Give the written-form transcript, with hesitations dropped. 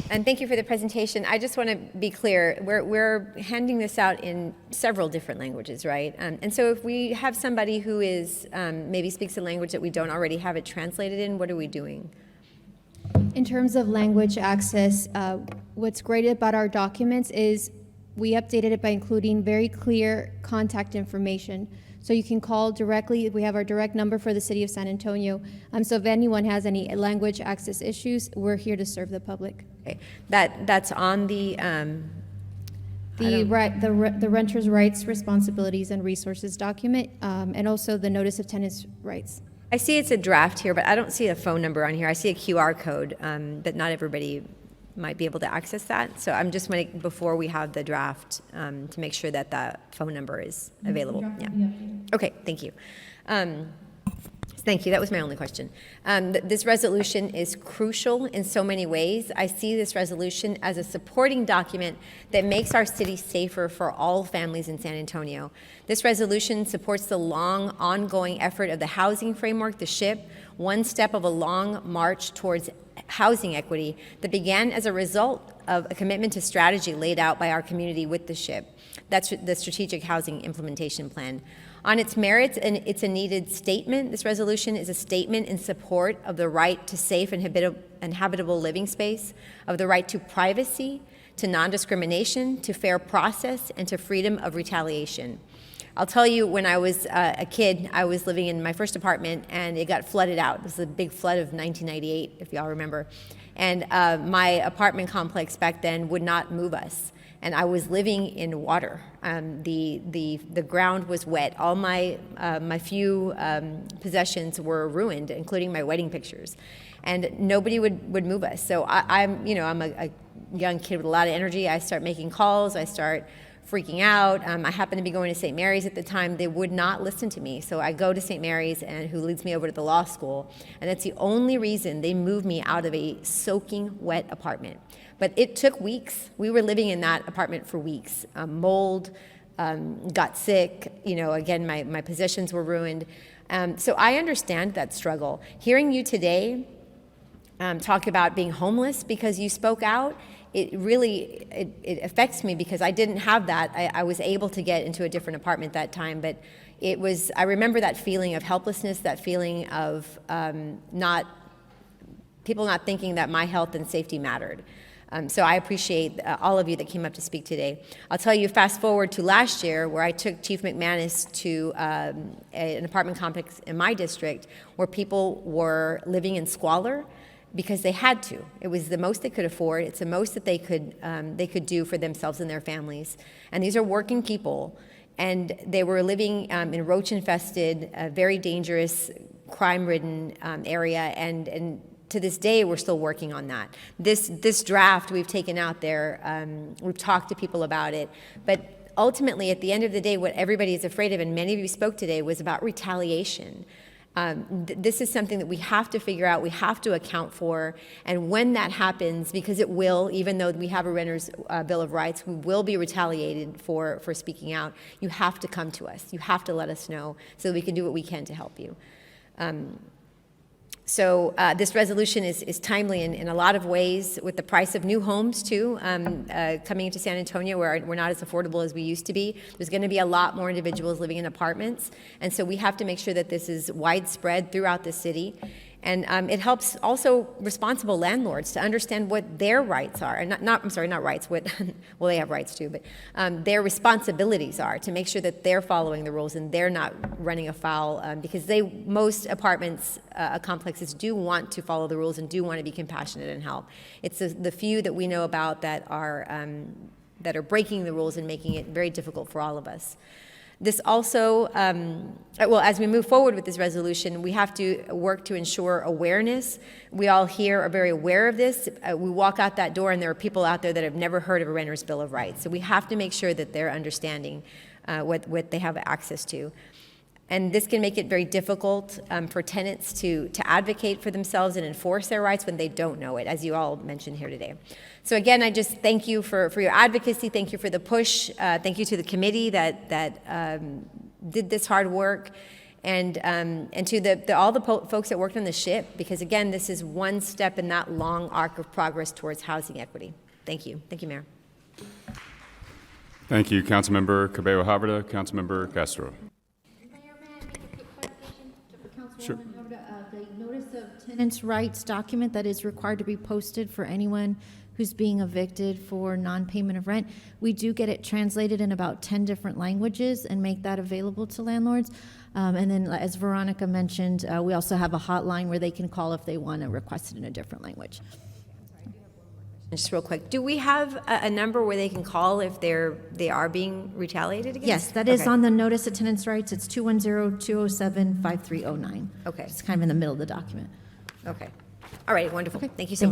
And thank you for the presentation. I just want to be clear, we're handing this out in several different languages, right? And so if we have somebody who is maybe speaks a language that we don't already have it translated in, what are we doing? In terms of language access, what's great about our documents is we updated it by including very clear contact information. So you can call directly. We have our direct number for the city of San Antonio. So if anyone has any language access issues, we're here to serve the public. Okay. That's on the renter's rights, responsibilities, and resources document, and also the notice of tenants' rights. I see it's a draft here, but I don't see a phone number on here. I see a QR code, but not everybody might be able to access that. So I'm just waiting before we have the draft to make sure that that phone number is available. Yeah. Okay, thank you. Thank you, that was my only question. This resolution is crucial in so many ways. I see this resolution as a supporting document that makes our city safer for all families in San Antonio. This resolution supports the long, ongoing effort of the housing framework, the SHIP, one step of a long march towards housing equity that began as a result of a commitment to strategy laid out by our community with the SHIP. That's the Strategic Housing Implementation Plan. On its merits, and it's a needed statement. This resolution is a statement in support of the right to safe and habitable living space, of the right to privacy, to non-discrimination, to fair process, and to freedom of retaliation. I'll tell you, when I was a kid, I was living in my first apartment, and it got flooded out. It was the big flood of 1998, if y'all remember. And my apartment complex back then would not move us. And I was living in water. The ground was wet. All my few possessions were ruined, including my wedding pictures, and nobody would move us. So I'm a young kid with a lot of energy. I start making calls. I start freaking out. I happened to be going to St. Mary's at the time. They would not listen to me. So I go to St. Mary's, and who leads me over to the law school. And that's the only reason they moved me out of a soaking wet apartment. But it took weeks. We were living in that apartment for weeks. Mold, got sick. Again, my possessions were ruined. So I understand that struggle. Hearing you today talk about being homeless because you spoke out, it really affects me because I didn't have that. I was able to get into a different apartment that time, but I remember that feeling of helplessness, that feeling of people not thinking that my health and safety mattered. So I appreciate all of you that came up to speak today. I'll tell you, fast forward to last year, where I took Chief McManus to an apartment complex in my district where people were living in squalor because they had to. It was the most they could afford. It's the most that they could do for themselves and their families. And these are working people, and they were living in roach-infested, very dangerous, crime-ridden area, and to this day, we're still working on that. This draft we've taken out there, we've talked to people about it, but ultimately, at the end of the day, what everybody is afraid of, and many of you spoke today, was about retaliation. This is something that we have to figure out, we have to account for, and when that happens, because it will, even though we have a renter's Bill of Rights, we will be retaliated for speaking out. You have to come to us. You have to let us know so that we can do what we can to help you. So this resolution is timely in a lot of ways, with the price of new homes, too, coming into San Antonio, where we're not as affordable as we used to be. There's going to be a lot more individuals living in apartments, and so we have to make sure that this is widespread throughout the city. And it helps also responsible landlords to understand what their rights are, and not rights, what, well, they have rights too, but their responsibilities are, to make sure that they're following the rules and they're not running afoul, because most apartments, complexes do want to follow the rules and do want to be compassionate and help. It's the few that we know about that are breaking the rules and making it very difficult for all of us. This also, as we move forward with this resolution, we have to work to ensure awareness. We all here are very aware of this. We walk out that door and there are people out there that have never heard of a renter's Bill of Rights. So we have to make sure that they're understanding what they have access to. And this can make it very difficult for tenants to advocate for themselves and enforce their rights when they don't know it, as you all mentioned here today. So again, I just thank you for your advocacy. Thank you for the push. Thank you to the committee that did this hard work. And to all the folks that worked on the SHIP, because again, this is one step in that long arc of progress towards housing equity. Thank you. Thank you, Mayor. Thank you, Councilmember Cabello Havrda. Councilmember Castro. Mayor, may I make a quick clarification for Sure. Councilwoman Havrda? The notice of tenants' rights document that is required to be posted for anyone who's being evicted for non-payment of rent, we do get it translated in about 10 different languages and make that available to landlords. And then, as Veronica mentioned, we also have a hotline where they can call if they want to request it in a different language. Just real quick, do we have a number where they can call if they are being retaliated against? Yes, that is Okay. on the notice of tenants' rights. It's 210-207-5309. Okay. It's kind of in the middle of the document. Okay. All right, wonderful. Thank you so much.